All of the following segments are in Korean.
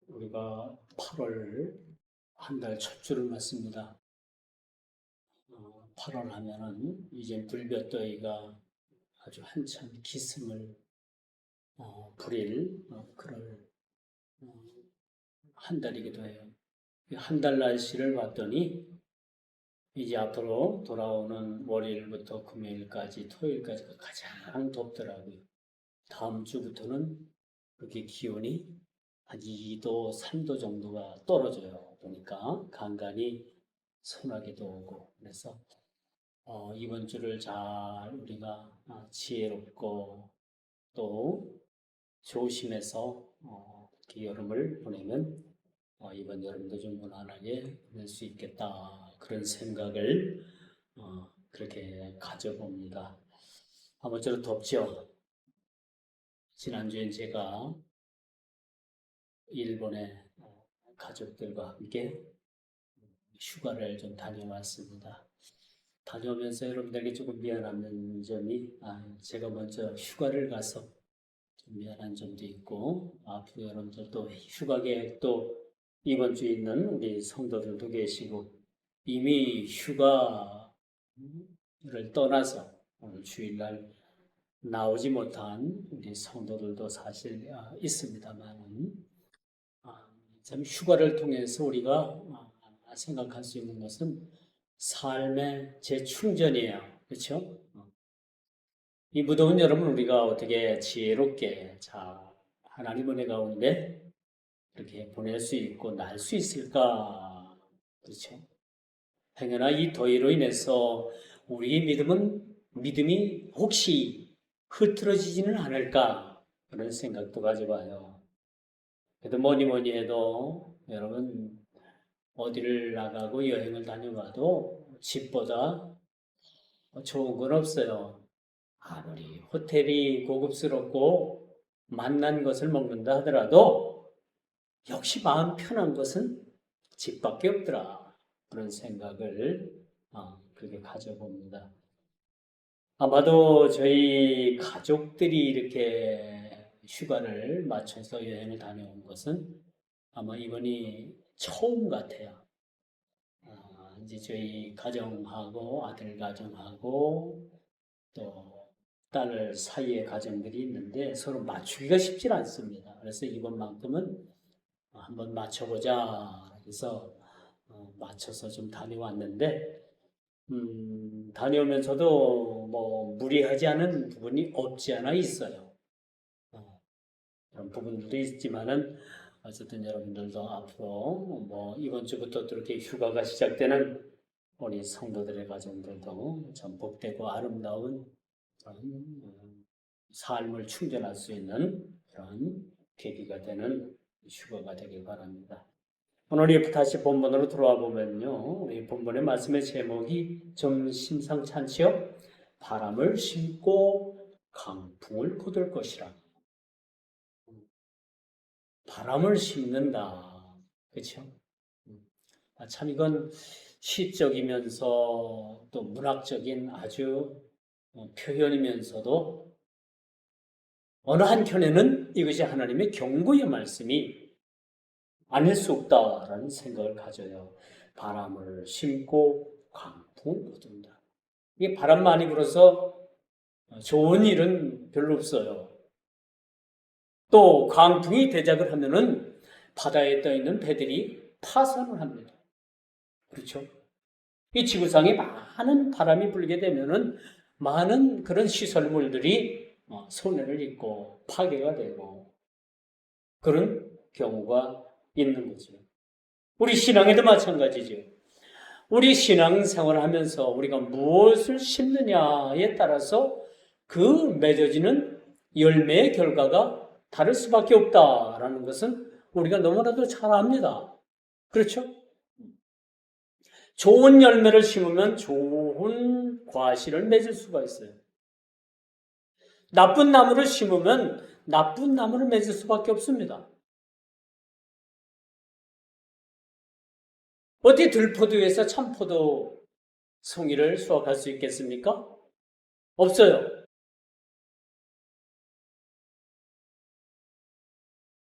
우리가 8월 한 달 첫 주를 맞습니다. 8월 하면은 이제 불볕더위가 아주 한참 기승을 부릴 그럴 어, 한 달이기도 해요. 한 달 날씨를 봤더니 이제 앞으로 돌아오는 월요일부터 금요일까지 토요일까지가 가장 덥더라고요. 다음 주부터는 그렇게 기온이 한 2도, 3도 정도가 떨어져요. 보니까 간간히 소나기도 오고 그래서 이번 주를 잘 우리가 지혜롭고 또 조심해서 이렇게 여름을 보내면 이번 여름도 좀 무난하게 보낼 수 있겠다 그런 생각을 그렇게 가져봅니다. 아무쪼록 덥죠. 지난주엔 제가 일본에 가족들과 함께 휴가를 좀 다녀왔습니다. 다녀오면서 여러분들에게 조금 미안한 점이 제가 먼저 휴가를 가서 좀 미안한 점도 있고 앞으로 여러분들도 휴가 계획도 이번 주에 있는 우리 성도들도 계시고 이미 휴가를 떠나서 오늘 주일날 나오지 못한 우리 성도들도 사실 있습니다만 참 휴가를 통해서 우리가 생각할 수 있는 것은 삶의 재충전이에요. 그렇죠? 이 무더운 여름은 우리가 어떻게 지혜롭게 자 하나님 은혜 가운데 이렇게 보낼 수 있고 날 수 있을까? 그렇죠? 행여나 이 더위로 인해서 우리의 믿음이 혹시 흐트러지지는 않을까? 그런 생각도 가져봐요. 그래도 뭐니 해도 여러분 어디를 나가고 여행을 다녀봐도 집보다 좋은 건 없어요. 아무리 호텔이 고급스럽고 맛난 것을 먹는다 하더라도 역시 마음 편한 것은 집밖에 없더라. 그런 생각을 그렇게 가져봅니다. 아마도 저희 가족들이 이렇게 휴가를 맞춰서 여행을 다녀온 것은 아마 이번이 처음 같아요. 이제 저희 가정하고 아들 가정하고 또 딸 사이의 가정들이 있는데 서로 맞추기가 쉽지 않습니다. 그래서 이번만큼은 한번 맞춰보자 해서 맞춰서 좀 다녀왔는데 다녀오면서도 뭐 무리하지 않은 부분이 없지 않아 있어요. 그런 부분들도 있지만은 어쨌든 여러분들도 앞으로 뭐 이번 주부터 또 이렇게 휴가가 시작되는 우리 성도들의 가정들도 참 복되고 아름다운 그런 삶을 충전할 수 있는 그런 계기가 되는 휴가가 되길 바랍니다. 오늘 다시 본문으로 들어와 보면요. 우리 본문의 말씀의 제목이 좀 심상찮지요? 바람을 심고 강풍을 거둘 것이라. 바람을 심는다. 그렇죠? 참 이건 시적이면서 또 문학적인 아주 표현이면서도 어느 한켠에는 이것이 하나님의 경고의 말씀이 아닐 수 없다라는 생각을 가져요. 바람을 심고 강풍을 거둔다. 이게 바람 많이 불어서 좋은 일은 별로 없어요. 또 강풍이 대작을 하면은 바다에 떠 있는 배들이 파산을 합니다. 그렇죠? 이 지구상에 많은 바람이 불게 되면은 많은 그런 시설물들이 손해를 입고 파괴가 되고 그런 경우가 있는 거죠. 우리 신앙에도 마찬가지죠. 우리 신앙생활을 하면서 우리가 무엇을 심느냐에 따라서 그 맺어지는 열매의 결과가 다를 수밖에 없다라는 것은 우리가 너무나도 잘 압니다. 그렇죠? 좋은 열매를 심으면 좋은 과실을 맺을 수가 있어요. 나쁜 나무를 심으면 나쁜 나무를 맺을 수밖에 없습니다. 어디 들포도에서 참포도 송이를 수확할 수 있겠습니까? 없어요.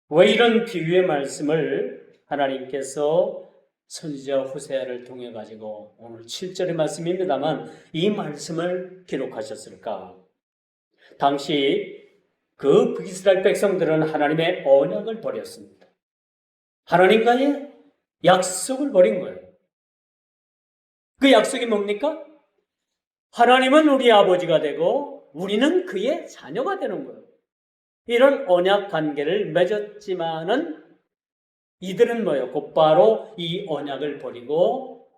왜 이런 비유의 말씀을 하나님께서 선지자 호세아를 통해 가지고 오늘 7절의 말씀입니다만 이 말씀을 기록하셨을까? 당시 그 북이스라엘 백성들은 하나님의 언약을 버렸습니다. 하나님과의 약속을 버린 거예요. 그 약속이 뭡니까? 하나님은 우리의 아버지가 되고 우리는 그의 자녀가 되는 거예요. 이런 언약 관계를 맺었지만은 이들은 뭐예요? 곧바로 이 언약을 버리고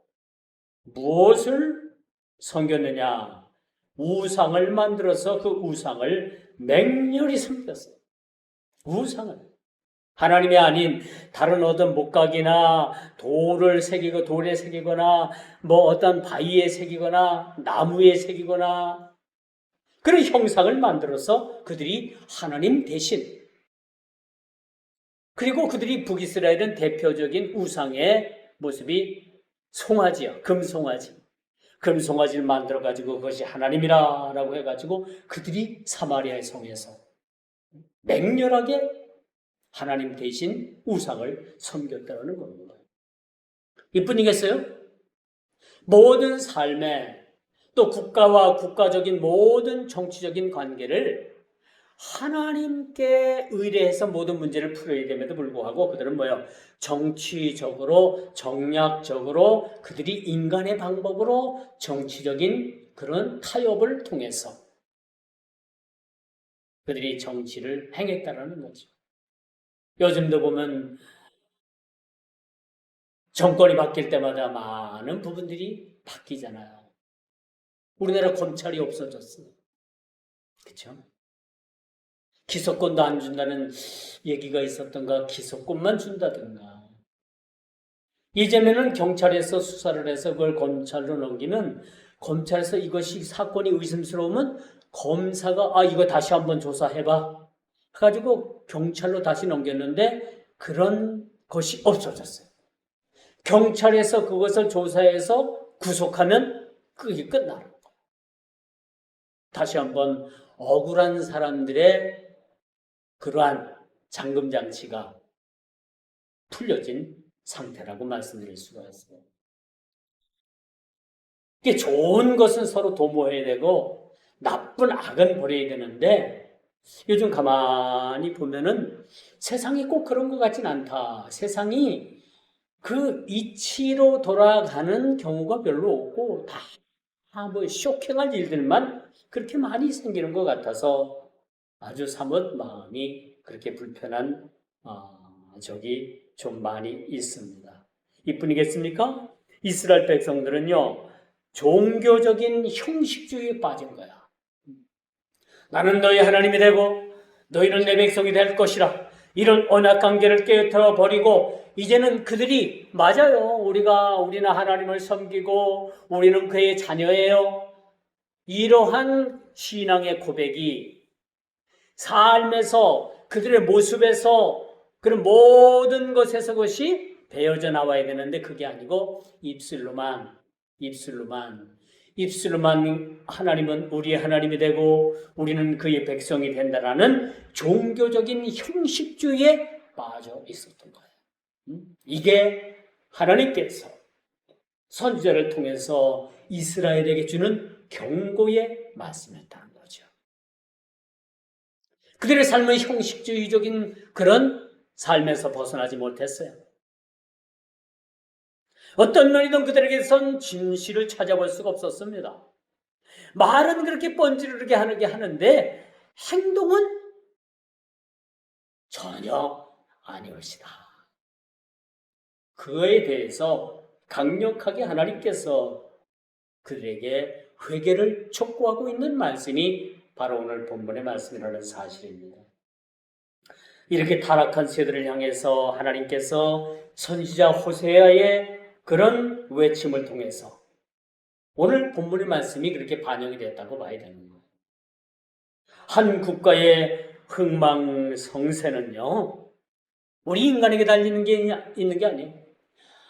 무엇을 섬겼느냐? 우상을 만들어서 그 우상을 맹렬히 섬겼어요. 우상을. 하나님이 아닌 다른 어떤 목각이나 돌을 새기고 돌에 새기거나 뭐 어떤 바위에 새기거나 나무에 새기거나 그런 형상을 만들어서 그들이 하나님 대신, 그리고 그들이 북이스라엘은 대표적인 우상의 모습이 송아지요. 금송아지. 금송아지를 만들어가지고 그것이 하나님이라고 해가지고 그들이 사마리아의 성에서 맹렬하게 하나님 대신 우상을 섬겼다는 겁니다. 이뿐이겠어요? 모든 삶에 또 국가와 국가적인 모든 정치적인 관계를 하나님께 의뢰해서 모든 문제를 풀어야 됨에도 불구하고 그들은 뭐예요? 정치적으로, 정략적으로 그들이 인간의 방법으로 정치적인 그런 타협을 통해서 그들이 정치를 행했다라는 거죠. 요즘도 보면 정권이 바뀔 때마다 많은 부분들이 바뀌잖아요. 우리나라 검찰이 없어졌어요. 그렇죠? 기소권도 안 준다는 얘기가 있었던가, 기소권만 준다든가. 이제는 경찰에서 수사를 해서 그걸 검찰로 넘기면 검찰에서 이것이 사건이 의심스러우면 검사가 이거 다시 한번 조사해봐 해가지고 경찰로 다시 넘겼는데 그런 것이 없어졌어요. 경찰에서 그것을 조사해서 구속하면 그게 끝나는 거예요. 다시 한번 억울한 사람들의 그러한 잠금장치가 풀려진 상태라고 말씀드릴 수가 있어요. 이게 좋은 것은 서로 도모해야 되고 나쁜 악은 버려야 되는데 요즘 가만히 보면은 세상이 꼭 그런 것 같진 않다. 세상이 그 이치로 돌아가는 경우가 별로 없고 다 뭐 쇼킹할 일들만 그렇게 많이 생기는 것 같아서 아주 사뭇 마음이 그렇게 불편한 적이 좀 많이 있습니다. 이뿐이겠습니까? 이스라엘 백성들은요, 종교적인 형식주의에 빠진 거야. 나는 너희 하나님이 되고 너희는 내 백성이 될 것이라. 이런 언약 관계를 깨뜨려 버리고 이제는 그들이 맞아요. 우리는 하나님을 섬기고 우리는 그의 자녀예요. 이러한 신앙의 고백이 삶에서 그들의 모습에서 그런 모든 것에서 그것이 배어져 나와야 되는데 그게 아니고 입술로만 하나님은 우리의 하나님이 되고 우리는 그의 백성이 된다라는 종교적인 형식주의에 빠져 있었던 거예요. 이게 하나님께서 선지자를 통해서 이스라엘에게 주는 경고의 말씀이었다는 거죠. 그들의 삶은 형식주의적인 그런 삶에서 벗어나지 못했어요. 어떤 면이든 그들에게선 진실을 찾아볼 수가 없었습니다. 말은 그렇게 뻔지르르게 하는데 행동은 전혀 아니올시다. 그에 대해서 강력하게 하나님께서 그들에게 회개를 촉구하고 있는 말씀이 바로 오늘 본문의 말씀이라는 사실입니다. 이렇게 타락한 세대를 향해서 하나님께서 선지자 호세아의 그런 외침을 통해서 오늘 본문의 말씀이 그렇게 반영이 됐다고 봐야 되는 거예요. 한 국가의 흥망성쇠는요, 우리 인간에게 달리는 게 있는 게 아니에요.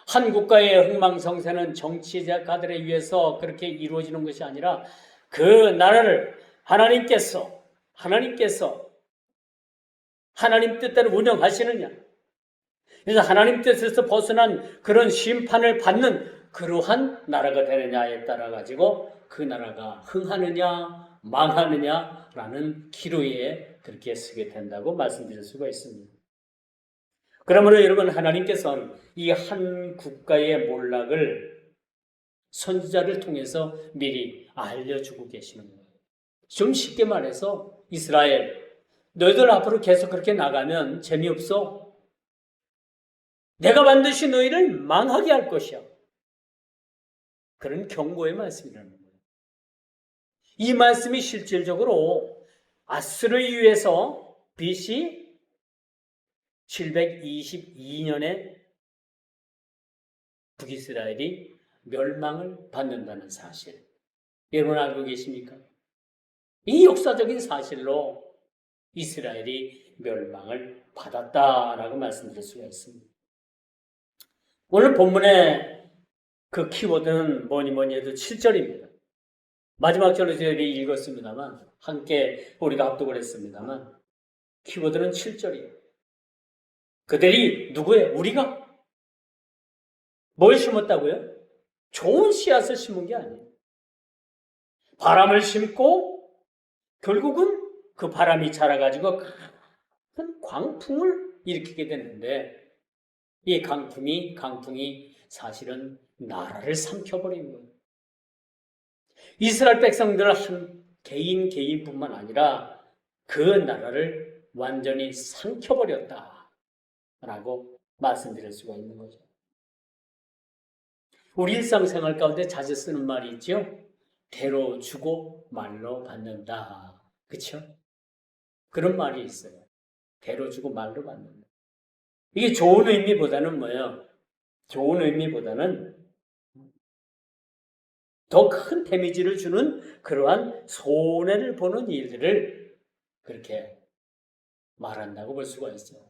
한 국가의 흥망성쇠는 정치가들에 의해서 그렇게 이루어지는 것이 아니라 그 나라를 하나님께서 하나님 뜻대로 운영하시느냐? 그래서 하나님 뜻에서 벗어난 그런 심판을 받는 그러한 나라가 되느냐에 따라 가지고 그 나라가 흥하느냐 망하느냐라는 기로에 그렇게 서게 된다고 말씀드릴 수가 있습니다. 그러므로 여러분, 하나님께서는 이 한 국가의 몰락을 선지자를 통해서 미리 알려주고 계시는 거예요. 좀 쉽게 말해서 이스라엘, 너희들 앞으로 계속 그렇게 나가면 재미없어. 내가 반드시 너희를 망하게 할 것이야. 그런 경고의 말씀이라는 거예요. 이 말씀이 실질적으로 아스르에 의해서 BC 722년에 북이스라엘이 멸망을 받는다는 사실, 여러분 알고 계십니까? 이 역사적인 사실로 이스라엘이 멸망을 받았다라고 말씀드릴 수가 있습니다. 오늘 본문의 그 키워드는 뭐니 해도 7절입니다. 마지막 절로 저희들이 읽었습니다만, 함께 우리가 합독을 했습니다만, 키워드는 7절이에요. 그들이 누구예요? 우리가? 뭘 심었다고요? 좋은 씨앗을 심은 게 아니에요. 바람을 심고 결국은 그 바람이 자라가지고 큰 광풍을 일으키게 됐는데, 이 강풍이 사실은 나라를 삼켜버린 거예요. 이스라엘 백성들 한 개인뿐만 아니라 그 나라를 완전히 삼켜버렸다라고 말씀드릴 수가 있는 거죠. 우리 일상생활 가운데 자주 쓰는 말이 있죠. 대로 주고 말로 받는다. 그렇죠? 그런 말이 있어요. 대로 주고 말로 받는다. 이게 좋은 의미보다는 뭐예요? 좋은 의미보다는 더 큰 데미지를 주는 그러한 손해를 보는 일들을 그렇게 말한다고 볼 수가 있어요.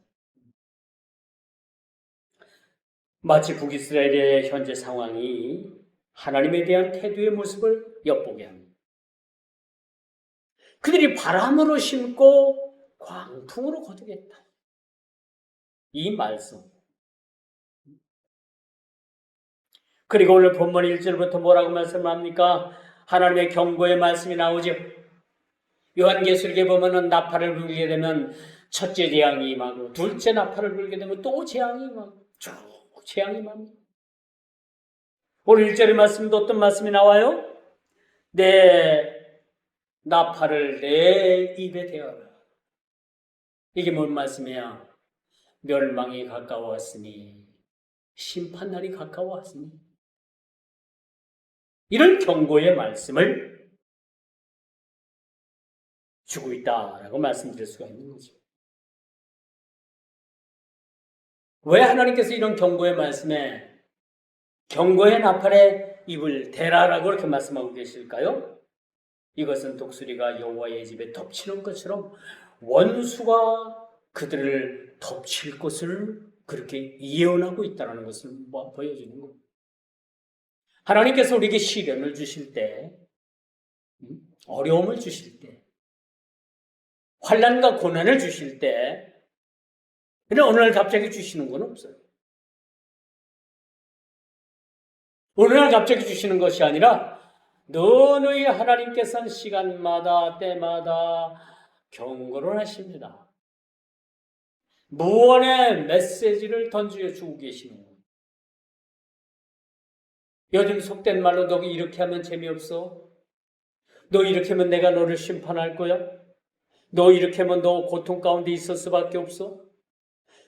마치 북이스라엘의 현재 상황이 하나님에 대한 태도의 모습을 엿보게 합니다. 그들이 바람으로 심고 광풍으로 거두겠다. 이 말씀. 그리고 오늘 본문 1절부터 뭐라고 말씀합니까? 하나님의 경고의 말씀이 나오죠. 요한계시록에 보면은 나팔을 불게 되면 첫째 재앙이 임하고 둘째 나팔을 불게 되면 또 재앙이 임하고 쭉 재앙이 임합니다. 오늘 1절의 말씀도 어떤 말씀이 나와요? 내 나팔을 내 입에 대어라. 이게 뭔 말씀이야? 멸망이 가까웠으니, 심판날이 가까웠으니, 이런 경고의 말씀을 주고 있다라고 말씀드릴 수가 있는 거죠. 왜 하나님께서 이런 경고의 말씀에 경고의 나팔에 입을 대라라고 그렇게 말씀하고 계실까요? 이것은 독수리가 여호와의 집에 덮치는 것처럼 원수가 그들을 덮칠 것을 그렇게 예언하고 있다는 것을 보여주는 겁니다. 하나님께서 우리에게 시련을 주실 때, 어려움을 주실 때, 환난과 고난을 주실 때, 그냥 어느 날 갑자기 주시는 건 없어요. 어느 날 갑자기 주시는 것이 아니라 너희 하나님께서는 시간마다 때마다 경고를 하십니다. 무언의 메시지를 던져 주고 계시는 거예요. 요즘 속된 말로 너 이렇게 하면 재미없어? 너 이렇게 하면 내가 너를 심판할 거야? 너 이렇게 하면 너 고통 가운데 있을 수밖에 없어?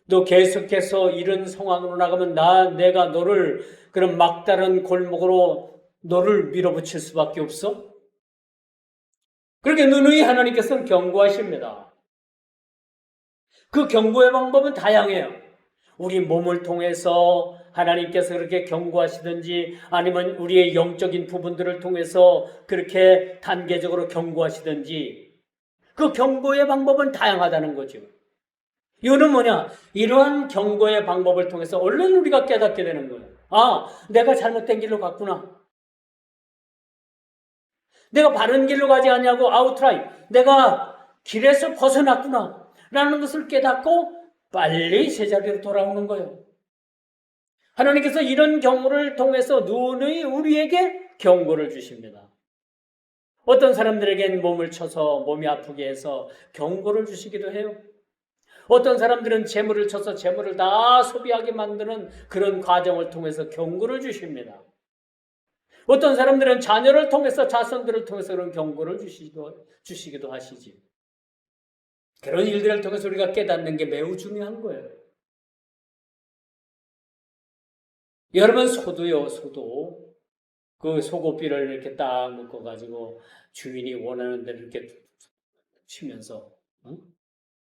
너 계속해서 이런 상황으로 나가면 내가 너를 그런 막다른 골목으로 너를 밀어붙일 수밖에 없어? 그렇게 누누이 하나님께서는 경고하십니다. 그 경고의 방법은 다양해요. 우리 몸을 통해서 하나님께서 그렇게 경고하시든지 아니면 우리의 영적인 부분들을 통해서 그렇게 단계적으로 경고하시든지 그 경고의 방법은 다양하다는 거죠. 이거는 뭐냐? 이러한 경고의 방법을 통해서 얼른 우리가 깨닫게 되는 거예요. 아, 내가 잘못된 길로 갔구나. 내가 바른 길로 가지 않냐고 아웃라인. 내가 길에서 벗어났구나. 라는 것을 깨닫고 빨리 제자리로 돌아오는 거예요. 하나님께서 이런 경우를 통해서 누누이 우리에게 경고를 주십니다. 어떤 사람들에겐 몸을 쳐서 몸이 아프게 해서 경고를 주시기도 해요. 어떤 사람들은 재물을 쳐서 재물을 다 소비하게 만드는 그런 과정을 통해서 경고를 주십니다. 어떤 사람들은 자녀를 통해서 자손들을 통해서 그런 경고를 주시기도 하시지. 그런 일들을 통해서 우리가 깨닫는 게 매우 중요한 거예요. 여러분 소도요, 소도. 그 소고비를 이렇게 딱 묶어가지고 주인이 원하는 대로 이렇게 치면서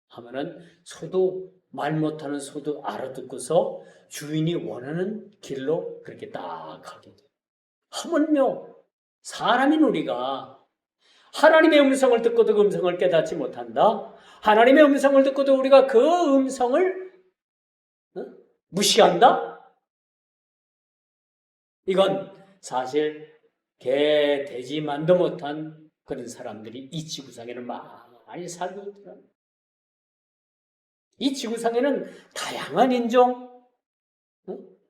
하면은 소도 말 못하는 소도 알아듣고서 주인이 원하는 길로 그렇게 딱 가게 돼요. 하물며 사람인 우리가 하나님의 음성을 듣고도 그 음성을 깨닫지 못한다. 하나님의 음성을 듣고도 우리가 그 음성을 무시한다. 이건 사실 개, 돼지만도 못한 그런 사람들이 이 지구상에는 많이 살고 있더라고요. 이 지구상에는 다양한 인종,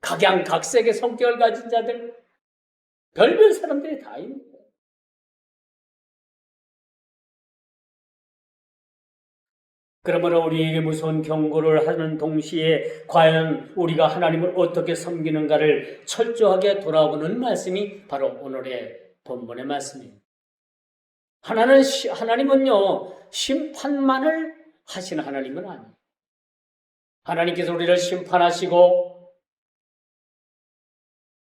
각양각색의 성격을 가진 자들, 별별 사람들이 다 있는 거예요. 그러므로 우리에게 무서운 경고를 하는 동시에 과연 우리가 하나님을 어떻게 섬기는가를 철저하게 돌아보는 말씀이 바로 오늘의 본문의 말씀이에요. 하나님은요, 심판만을 하시는 하나님은 아니에요. 하나님께서 우리를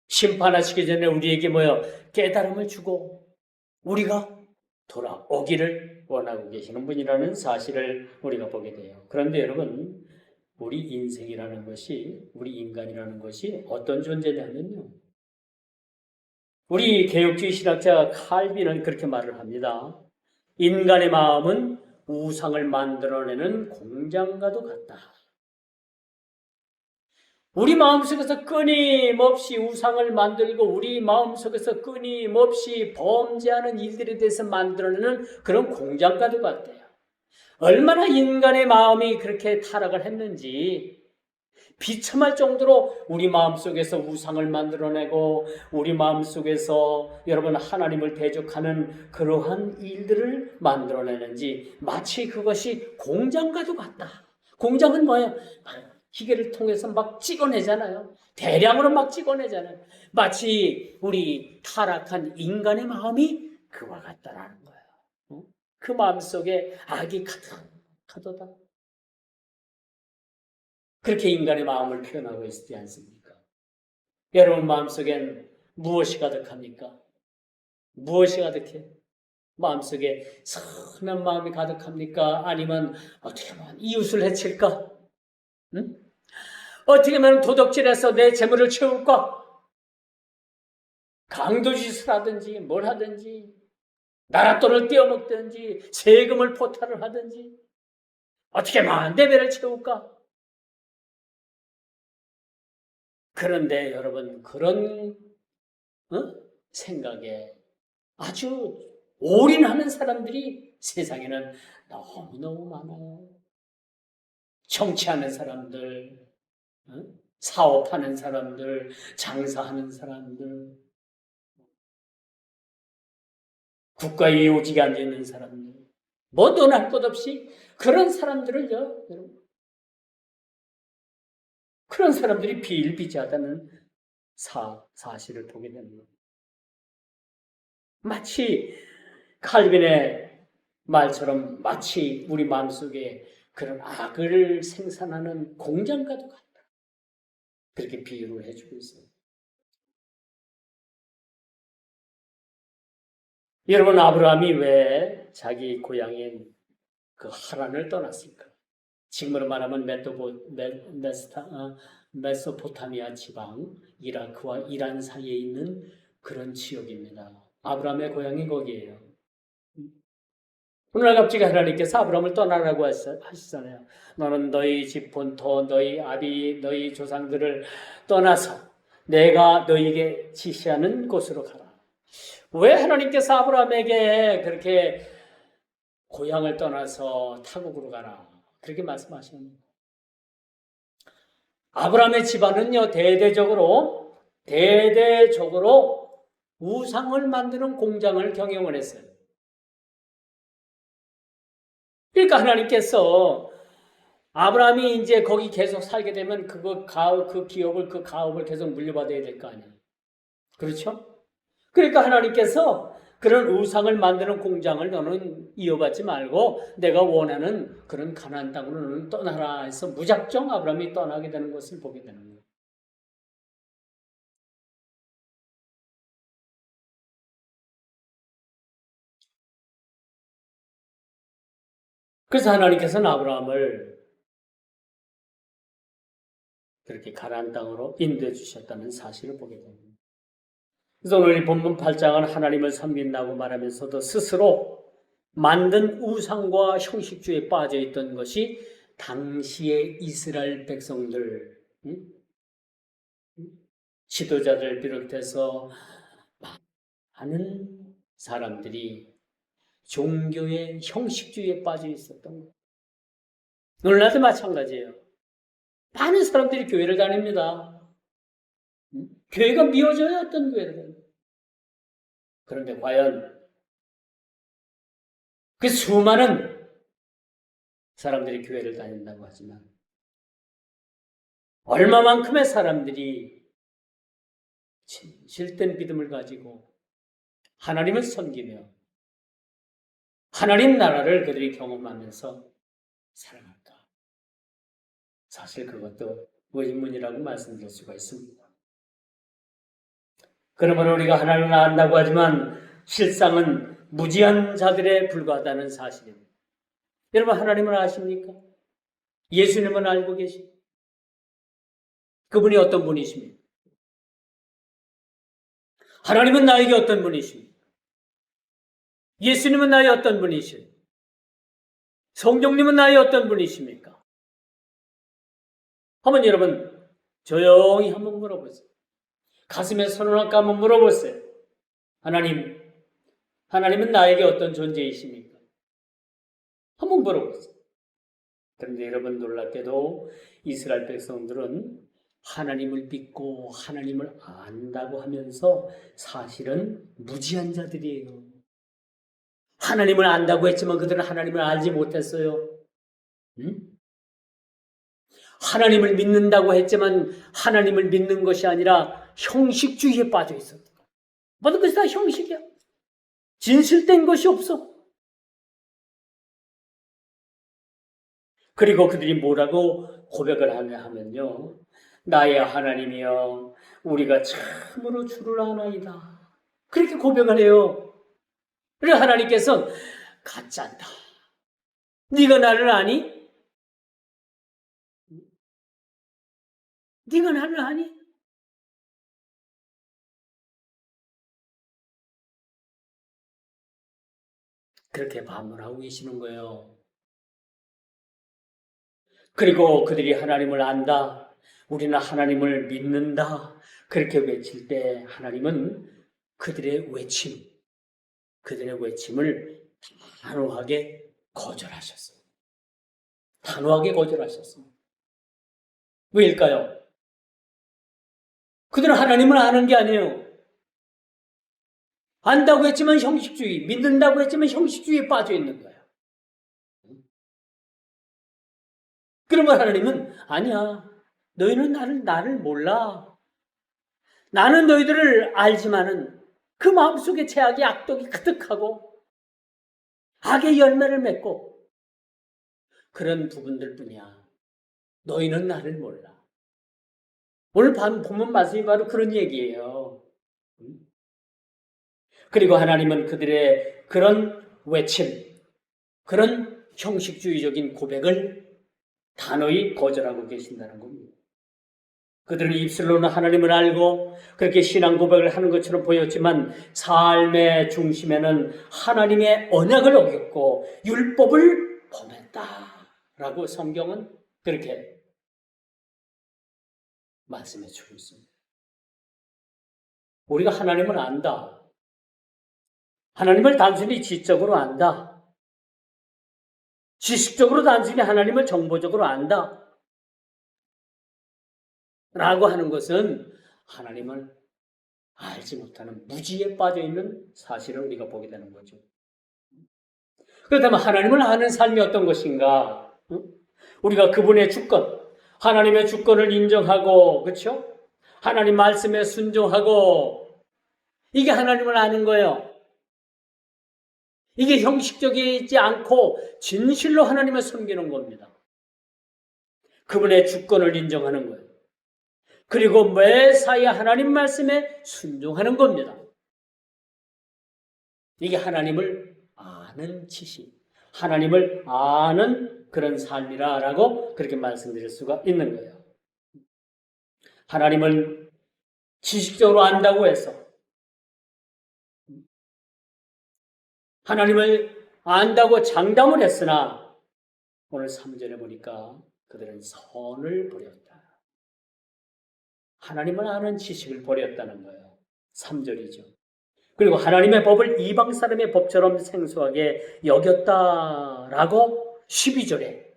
심판하시기 전에 우리에게 깨달음을 주고 우리가 돌아오기를 원하고 계시는 분이라는 사실을 우리가 보게 돼요. 그런데 여러분, 우리 인생이라는 것이, 우리 인간이라는 것이 어떤 존재냐면요. 우리 개혁주의 신학자 칼빈은 그렇게 말을 합니다. 인간의 마음은 우상을 만들어내는 공장과도 같다. 우리 마음속에서 끊임없이 우상을 만들고 우리 마음속에서 끊임없이 범죄하는 일들에 대해서 만들어내는 그런 공장과도 같대요. 얼마나 인간의 마음이 그렇게 타락을 했는지 비참할 정도로 우리 마음속에서 우상을 만들어내고 우리 마음속에서 여러분 하나님을 대적하는 그러한 일들을 만들어내는지 마치 그것이 공장과도 같다. 공장은 뭐예요? 기계를 통해서 막 찍어내잖아요. 대량으로 막 찍어내잖아요. 마치 우리 타락한 인간의 마음이 그와 같다라는 거예요. 그 마음속에 악이 가득하도다. 그렇게 인간의 마음을 표현하고 있지 않습니까? 여러분 마음속엔 무엇이 가득합니까? 무엇이 가득해? 마음속에 선한 마음이 가득합니까? 아니면 어떻게 하면 이웃을 해칠까? 응? 어떻게 하면 도둑질해서 내 재물을 채울까? 강도짓을 하든지 뭘 하든지 나랏돈을 떼어먹든지 세금을 포탈을 하든지 어떻게 하면 내 배를 채울까? 그런데 여러분 그런 생각에 아주 올인하는 사람들이 세상에는 너무너무 많아요. 정치하는 사람들, 사업하는 사람들, 장사하는 사람들, 국가에 오직에 앉아있는 사람들, 뭐 돈 할 것 없이 그런 사람들을요, 그런 사람들이 비일비재하다는 사실을 보게 됩니다. 마치 칼빈의 말처럼 마치 우리 마음속에 그런 악을 생산하는 공장과도 같다. 그렇게 비유를 해주고 있어요. 여러분 아브라함이 왜 자기 고향인 그 하란을 떠났을까? 지금으로 말하면 메소포타미아 지방, 이라크와 이란 사이에 있는 그런 지역입니다. 아브라함의 고향이 거기에요. 오늘 갑자기 하나님께서 아브라함을 떠나라고 하시잖아요. 너는 너희 집 본토, 너희 아비, 너희 조상들을 떠나서 내가 너희에게 지시하는 곳으로 가라. 왜 하나님께서 아브라함에게 그렇게 고향을 떠나서 타국으로 가라? 그렇게 말씀하시는 아브라함의 집안은요, 대대적으로 우상을 만드는 공장을 경영을 했어요. 그러니까 하나님께서 아브라함이 이제 거기 계속 살게 되면 그 가업을 계속 물려받아야 될 거 아니에요. 그렇죠? 그러니까 하나님께서 그런 우상을 만드는 공장을 너는 이어받지 말고 내가 원하는 그런 가나안 땅으로 너는 떠나라 해서 무작정 아브라함이 떠나게 되는 것을 보게 되는 거예요. 그래서 하나님께서는 아브라함을 그렇게 가나안 땅으로 인도해 주셨다는 사실을 보게 됩니다. 그래서 오늘 이 본문 8장은 하나님을 섬긴다고 말하면서도 스스로 만든 우상과 형식주의에 빠져 있던 것이 당시의 이스라엘 백성들, 지도자들 비롯해서 많은 사람들이 종교의 형식주의에 빠져 있었던 거예요. 오늘날도 마찬가지예요. 많은 사람들이 교회를 다닙니다. 교회가 미워져야 어떤 교회를 다닙니다. 그런데 과연 그 수많은 사람들이 교회를 다닌다고 하지만 얼마만큼의 사람들이 진실된 믿음을 가지고 하나님을 섬기며 하나님 나라를 그들이 경험하면서 살아갈까? 사실 그것도 의문이라고 말씀드릴 수가 있습니다. 그러므로 우리가 하나님을 안다고 하지만 실상은 무지한 자들에 불과하다는 사실입니다. 여러분 하나님을 아십니까? 예수님은 알고 계십니까? 그분이 어떤 분이십니까? 하나님은 나에게 어떤 분이십니까? 예수님은 나의 어떤 분이십니까? 성령님은 나의 어떤 분이십니까? 한번 여러분 조용히 한번 물어보세요. 가슴에 손을 얹고 한번 물어보세요. 하나님은 나에게 어떤 존재이십니까? 한번 물어보세요. 그런데 여러분 놀랍게도 이스라엘 백성들은 하나님을 믿고 하나님을 안다고 하면서 사실은 무지한 자들이에요. 하나님을 안다고 했지만 그들은 하나님을 알지 못했어요. 하나님을 믿는다고 했지만 하나님을 믿는 것이 아니라 형식주의에 빠져 있었다. 모든 것이 다 형식이야. 진실된 것이 없어. 그리고 그들이 뭐라고 고백을 하면요. 나의 하나님이여 우리가 참으로 주를 아나이다. 그렇게 고백을 해요. 그래서 하나님께서 가짜다. 네가 나를 아니? 네가 나를 아니? 그렇게 반문하고 계시는 거예요. 그리고 그들이 하나님을 안다. 우리는 하나님을 믿는다. 그렇게 외칠 때 하나님은 그들의 외침을 단호하게 거절하셨어요. 단호하게 거절하셨어요. 왜일까요? 그들은 하나님을 아는 게 아니에요. 안다고 했지만 형식주의, 믿는다고 했지만 형식주의에 빠져 있는 거예요. 그러면 하나님은 아니야. 너희는 나를 몰라. 나는 너희들을 알지만은 그 마음속에 죄악의 악독이 가득하고 악의 열매를 맺고 그런 부분들 뿐이야. 너희는 나를 몰라. 오늘 본문 말씀이 바로 그런 얘기예요. 그리고 하나님은 그들의 그런 외침, 그런 형식주의적인 고백을 단호히 거절하고 계신다는 겁니다. 그들은 입술로는 하나님을 알고 그렇게 신앙 고백을 하는 것처럼 보였지만 삶의 중심에는 하나님의 언약을 어겼고 율법을 범했다라고 성경은 그렇게 말씀해 주고 있습니다. 우리가 하나님을 안다. 하나님을 단순히 지적으로 안다. 지식적으로 단순히 하나님을 정보적으로 안다 라고 하는 것은 하나님을 알지 못하는 무지에 빠져있는 사실을 우리가 보게 되는 거죠. 그렇다면 하나님을 아는 삶이 어떤 것인가? 우리가 그분의 주권, 하나님의 주권을 인정하고, 그렇죠? 하나님 말씀에 순종하고, 이게 하나님을 아는 거예요. 이게 형식적이지 않고 진실로 하나님을 섬기는 겁니다. 그분의 주권을 인정하는 거예요. 그리고 매사에 하나님 말씀에 순종하는 겁니다. 이게 하나님을 아는 지식, 하나님을 아는 그런 삶이라고 그렇게 말씀드릴 수가 있는 거예요. 하나님을 지식적으로 안다고 해서 하나님을 안다고 장담을 했으나 오늘 3절에 보니까 그들은 선을 버렸다. 하나님을 아는 지식을 버렸다는 거예요. 3절이죠. 그리고 하나님의 법을 이방 사람의 법처럼 생소하게 여겼다라고 12절에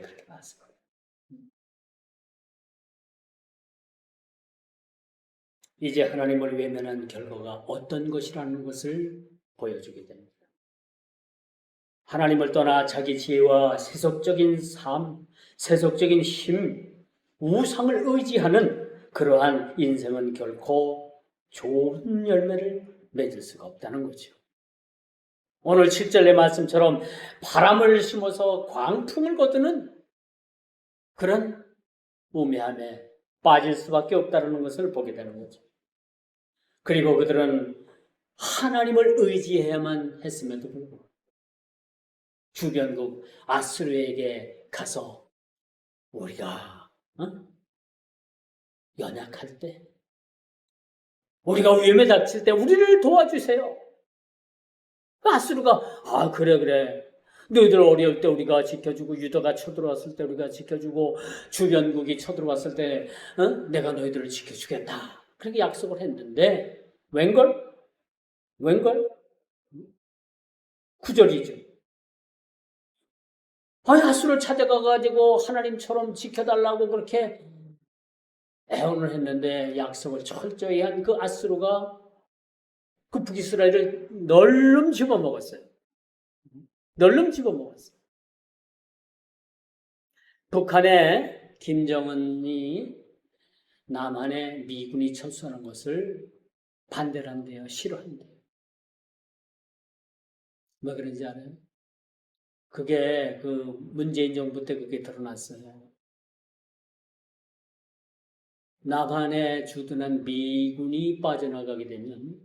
그렇게 나왔습니다. 이제 하나님을 외면한 결과가 어떤 것이라는 것을 보여주게 됩니다. 하나님을 떠나 자기 지혜와 세속적인 삶, 세속적인 힘, 우상을 의지하는 그러한 인생은 결코 좋은 열매를 맺을 수가 없다는 거죠. 오늘 7절의 말씀처럼 바람을 심어서 광풍을 거두는 그런 우매함에 빠질 수밖에 없다는 것을 보게 되는 거죠. 그리고 그들은 하나님을 의지해야만 했음에도 불구하고 주변국 아수르에게 가서 우리가 연약할 때, 우리가 위험에 닥칠 때 우리를 도와주세요. 아수르가 그래 너희들 어려울 때 우리가 지켜주고 유다가 쳐들어왔을 때 우리가 지켜주고 주변국이 쳐들어왔을 때 내가 너희들을 지켜주겠다. 그렇게 약속을 했는데 웬걸? 9절이죠. 아수르를 찾아가가지고 하나님처럼 지켜달라고 그렇게 애원을 했는데 약속을 철저히 한 그 아수르가 그 북이스라엘을 널름 집어먹었어요. 북한의 김정은이 남한에 미군이 철수하는 것을 반대를 한대요. 싫어한대요. 왜 그런지 알아요? 그게 그 문재인 정부 때 그게 드러났어요. 남한에 주둔한 미군이 빠져나가게 되면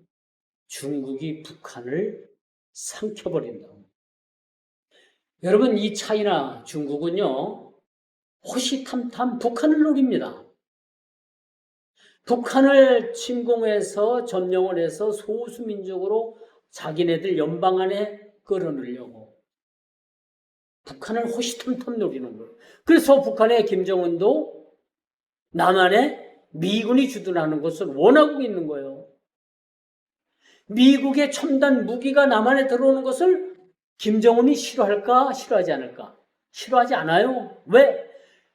중국이 북한을 삼켜버린다고. 여러분, 이 차이나 중국은요, 호시탐탐 북한을 노립니다. 북한을 침공해서 점령을 해서 소수민족으로 자기네들 연방 안에 끌어넣으려고 북한을 호시탐탐 노리는 거예요. 그래서 북한의 김정은도 남한에 미군이 주둔하는 것을 원하고 있는 거예요. 미국의 첨단 무기가 남한에 들어오는 것을 김정은이 싫어할까? 싫어하지 않을까? 싫어하지 않아요. 왜?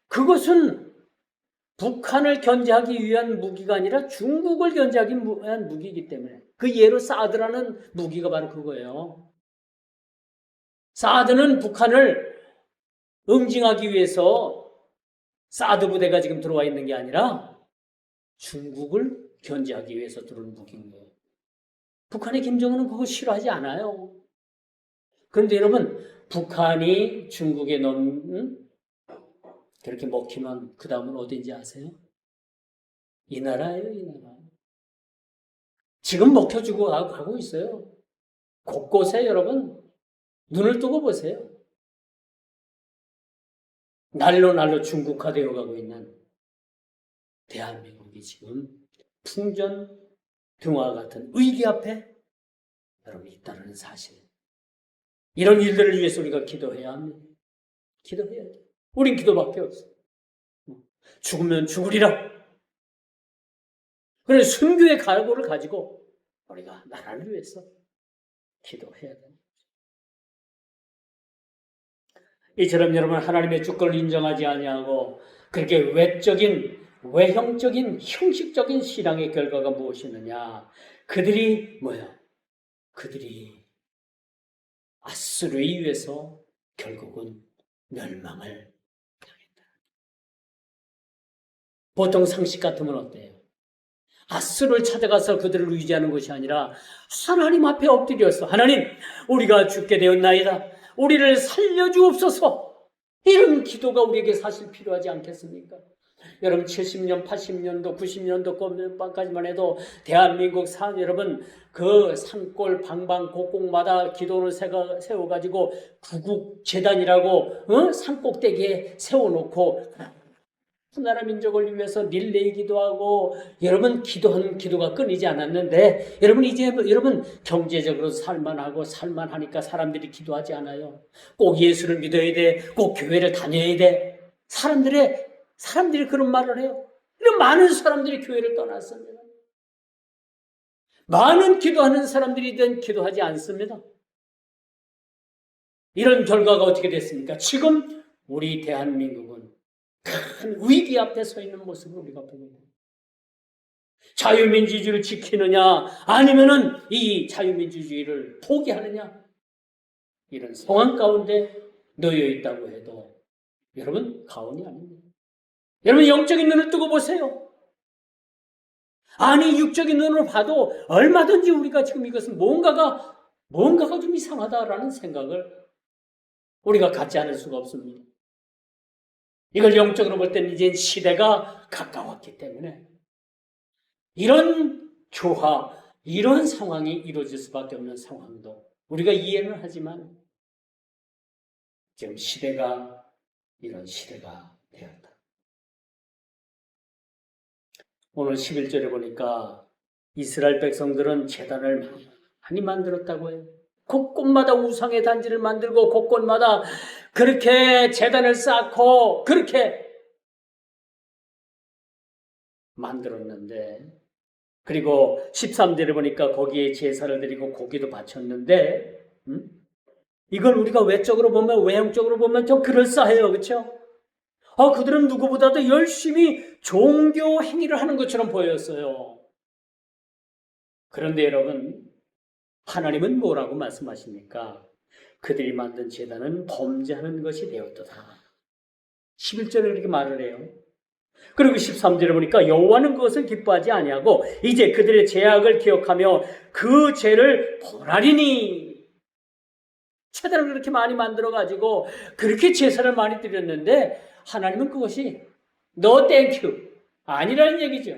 그것은 북한을 견제하기 위한 무기가 아니라 중국을 견제하기 위한 무기이기 때문에. 그 예로 사드라는 무기가 바로 그거예요. 사드는 북한을 응징하기 위해서 사드 부대가 지금 들어와 있는 게 아니라 중국을 견제하기 위해서 들어온 무기인 거예요. 북한의 김정은은 그거 싫어하지 않아요. 그런데 여러분, 북한이 중국에 그렇게 먹히면 그 다음은 어딘지 아세요? 이 나라예요, 이 나라. 지금 먹혀주고 가고 있어요. 곳곳에 여러분, 눈을 뜨고 보세요. 날로 중국화되어 가고 있는 대한민국이 지금 풍전등화 같은 위기 앞에 여러분 있다는 사실. 이런 일들을 위해서 우리가 기도해야 합니다. 기도해야 돼. 우린 기도밖에 없어. 죽으면 죽으리라. 그래서 순교의 각오를 가지고 우리가 나라를 위해서 기도해야 돼. 이처럼 여러분 하나님의 주권을 인정하지 아니하고 그렇게 외형적인 형식적인 신앙의 결과가 무엇이느냐? 그들이 뭐야? 그들이 아수르에 의해서 결국은 멸망을 당했다. 보통 상식 같으면 어때요? 아수르를 찾아가서 그들을 유지하는 것이 아니라 하나님 앞에 엎드렸어. 하나님, 우리가 죽게 되었나이다. 우리를 살려주옵소서. 이런 기도가 우리에게 사실 필요하지 않겠습니까? 여러분 70년, 80년도, 90년도까지만 해도 대한민국 여러분 그 산골 방방곡곡마다 기도를 세워가지고 구국재단이라고 산꼭대기에 세워놓고 나라 민족을 위해서 릴레이 기도하고 여러분 기도하는 기도가 끊이지 않았는데 여러분 이제 여러분 경제적으로 살만하니까 사람들이 기도하지 않아요. 꼭 예수를 믿어야 돼. 꼭 교회를 다녀야 돼. 사람들이 그런 말을 해요. 이런 많은 사람들이 교회를 떠났습니다. 많은 기도하는 사람들이 기도하지 않습니다. 이런 결과가 어떻게 됐습니까? 지금 우리 대한민국은 큰 위기 앞에 서 있는 모습을 우리가 보고 있습니다. 자유민주주의를 지키느냐 아니면은 이 자유민주주의를 포기하느냐 이런 상황 가운데 놓여 있다고 해도 여러분 가언이 아닙니다. 여러분 영적인 눈을 뜨고 보세요. 아니 육적인 눈으로 봐도 얼마든지 우리가 지금 이것은 뭔가가 좀 이상하다라는 생각을 우리가 갖지 않을 수가 없습니다. 이걸 영적으로 볼 때는 이제 시대가 가까웠기 때문에 이런 교화, 이런 상황이 이루어질 수밖에 없는 상황도 우리가 이해는 하지만 지금 시대가 이런 시대가 되었다. 오늘 11절에 보니까 이스라엘 백성들은 제단을 많이 만들었다고 해요. 곳곳마다 우상의 단지를 만들고 곳곳마다 그렇게 제단을 쌓고 그렇게 만들었는데 그리고 13절에 보니까 거기에 제사를 드리고 고기도 바쳤는데 이걸 우리가 외적으로 보면 외형적으로 보면 좀 그럴싸해요. 그렇죠? 그들은 누구보다도 열심히 종교 행위를 하는 것처럼 보였어요. 그런데 여러분 하나님은 뭐라고 말씀하십니까? 그들이 만든 제단은 범죄하는 것이 되었도다. 11절에 그렇게 말을 해요. 그리고 13절에 보니까 여호와는 그것을 기뻐하지 아니하고 이제 그들의 죄악을 기억하며 그 죄를 벌하리니. 제단을 그렇게 많이 만들어가지고 그렇게 제사를 많이 드렸는데 하나님은 그것이 no thank you 아니라는 얘기죠.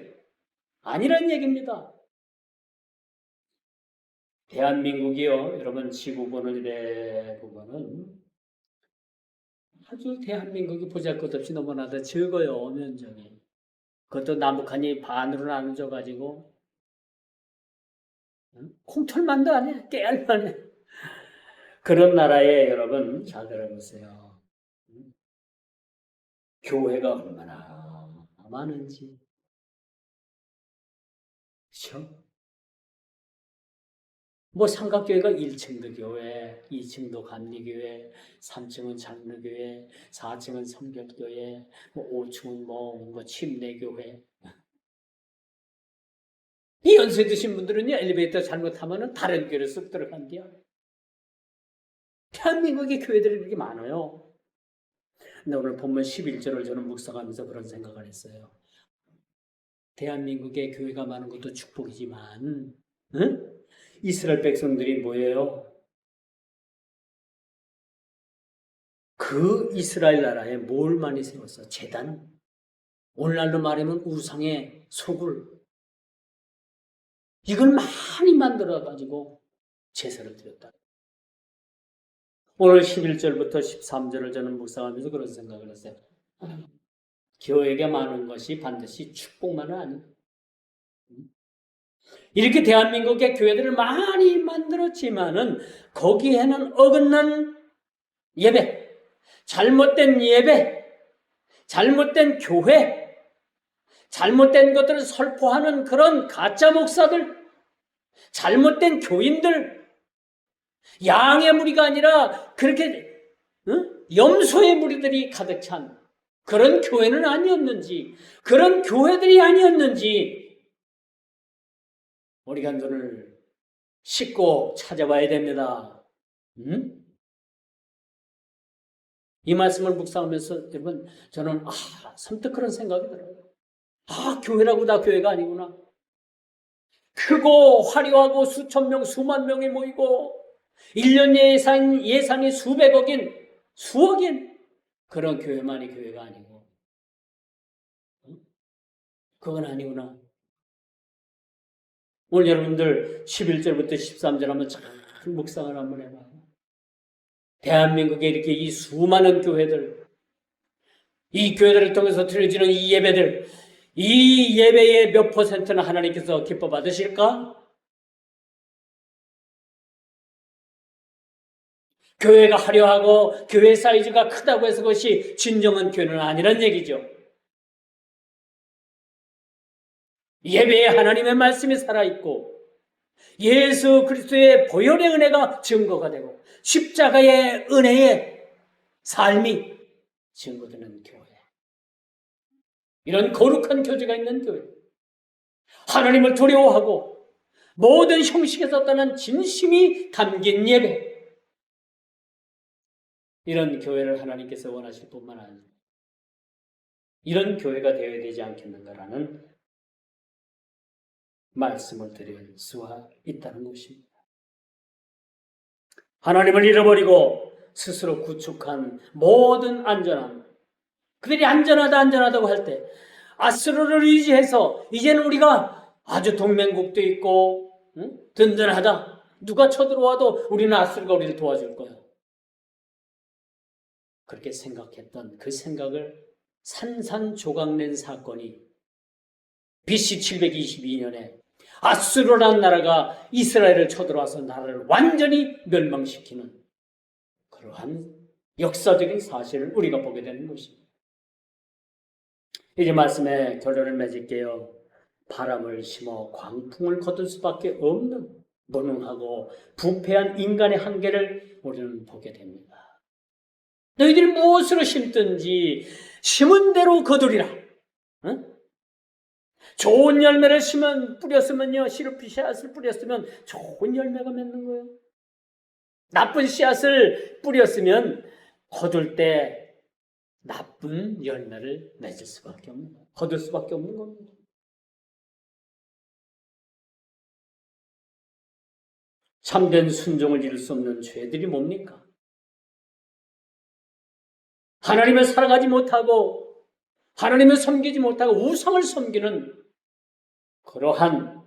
아니라는 얘기입니다. 대한민국이요, 여러분 지구본을 이래 보면은 아주 대한민국이 보잘것없이 너무나도 적어요, 면적이. 그것도 남북한이 반으로 나눠져가지고 콩털만도 안 해, 깨알만 해. 그런 나라에 여러분 잘 들어보세요. 교회가 얼마나 많은지. 그렇죠? 뭐 삼각교회가 1층도 교회, 2층도 감리교회, 3층은 장로교회, 4층은 성결교회, 5층은 뭐 침례교회. 이 연세 드신 분들은요, 엘리베이터 잘못하면 다른 교회로 쓱 들어간대요. 대한민국의 교회들이 그렇게 많아요. 근데 오늘 본문 11절을 저는 묵상하면서 그런 생각을 했어요. 대한민국의 교회가 많은 것도 축복이지만, 이스라엘 백성들이 뭐예요? 그 이스라엘 나라에 뭘 많이 세웠어? 제단? 오늘날로 말하면 우상의 소굴. 이걸 많이 만들어가지고 제사를 드렸다. 오늘 11절부터 13절을 저는 묵상하면서 그런 생각을 했어요. 교회가 많은 것이 반드시 축복만은 아니에요. 이렇게 대한민국의 교회들을 많이 만들었지만은 거기에는 어긋난 예배, 잘못된 예배, 잘못된 교회, 잘못된 것들을 설포하는 그런 가짜 목사들, 잘못된 교인들, 양의 무리가 아니라 그렇게 염소의 무리들이 가득 찬 그런 교회는 아니었는지, 그런 교회들이 아니었는지 우리가 눈을 씻고 찾아봐야 됩니다. 이 말씀을 묵상하면서 여러분, 저는 선뜻 그런 생각이 들어요. 교회라고 다 교회가 아니구나. 크고 화려하고 수천 명, 수만 명이 모이고 1년 예산이 수백억인, 수억인 그런 교회만이 교회가 아니고, 그건 아니구나. 오늘 여러분들 11절부터 13절 한번 잘 묵상을 한번 해봐요. 대한민국에 이렇게 이 수많은 교회들, 이 교회들을 통해서 드려지는 이 예배들, 이 예배의 몇 퍼센트는 하나님께서 기뻐 받으실까? 교회가 화려하고 교회 사이즈가 크다고 해서 그것이 진정한 교회는 아니란 얘기죠. 예배에 하나님의 말씀이 살아있고 예수 그리스도의 보혈의 은혜가 증거가 되고 십자가의 은혜의 삶이 증거되는 교회. 이런 거룩한 교제가 있는 교회. 하나님을 두려워하고 모든 형식에서 떠난 진심이 담긴 예배. 이런 교회를 하나님께서 원하실 뿐만 아니라 이런 교회가 되어야 되지 않겠는가라는 말씀을 드릴 수가 있다는 것입니다. 하나님을 잃어버리고 스스로 구축한 모든 안전함, 그들이 안전하다고 할 때 아수르를 의지해서 이제는 우리가 아주 동맹국도 있고 든든하다. 누가 쳐들어와도 우리는 아수르가 우리를 도와줄 거야. 그렇게 생각했던 그 생각을 산산조각낸 사건이 BC 722년에 아수르라는 나라가 이스라엘을 쳐들어와서 나라를 완전히 멸망시키는 그러한 역사적인 사실을 우리가 보게 되는 것입니다. 이제 말씀의 결론을 맺을게요. 바람을 심어 광풍을 거둘 수밖에 없는 무능하고 부패한 인간의 한계를 우리는 보게 됩니다. 너희들이 무엇으로 심든지 심은 대로 거두리라. 응? 좋은 열매를 뿌렸으면요, 시루피 씨앗을 뿌렸으면 좋은 열매가 맺는 거예요. 나쁜 씨앗을 뿌렸으면 거둘 때 나쁜 열매를 맺을 수밖에 없는 거예요. 거둘 수밖에 없는 겁니다. 참된 순종을 이룰 수 없는 죄들이 뭡니까? 하나님을 사랑하지 못하고 하나님을 섬기지 못하고 우상을 섬기는 그러한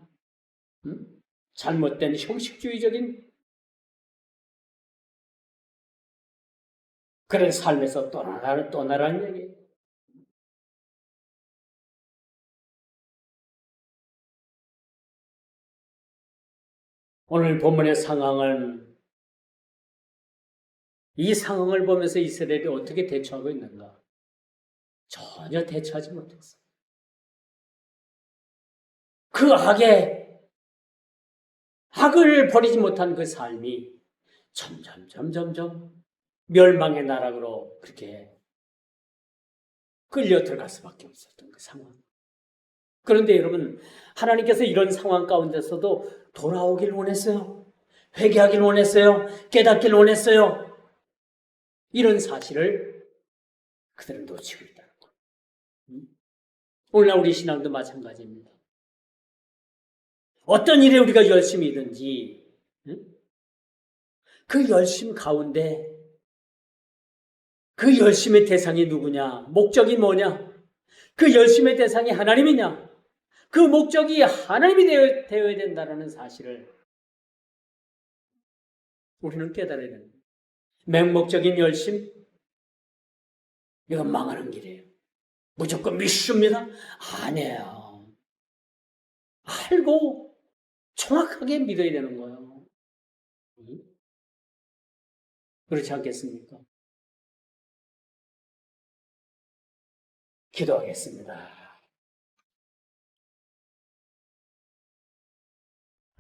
잘못된 형식주의적인 그런 삶에서 떠나라는 얘기예요. 오늘 본문의 이 상황을 보면서 이스라엘이 어떻게 대처하고 있는가? 전혀 대처하지 못했어요. 그 악을 버리지 못한 그 삶이 점점 멸망의 나락으로 그렇게 끌려 들어갈 수밖에 없었던 그 상황. 그런데 여러분, 하나님께서 이런 상황 가운데서도 돌아오길 원했어요. 회개하길 원했어요. 깨닫길 원했어요. 이런 사실을 그들은 놓치고 있다는 거예요. 오늘날 우리 신앙도 마찬가지입니다. 어떤 일에 우리가 열심이든지 그 열심 가운데 그 열심의 대상이 누구냐? 목적이 뭐냐? 그 열심의 대상이 하나님이냐? 그 목적이 하나님이 되어야 된다는 사실을 우리는 깨달아야 됩니다. 맹목적인 열심? 이건 망하는 길이에요. 무조건 믿습니다? 아니에요. 알고 정확하게 믿어야 되는 거예요. 그렇지 않겠습니까? 기도하겠습니다.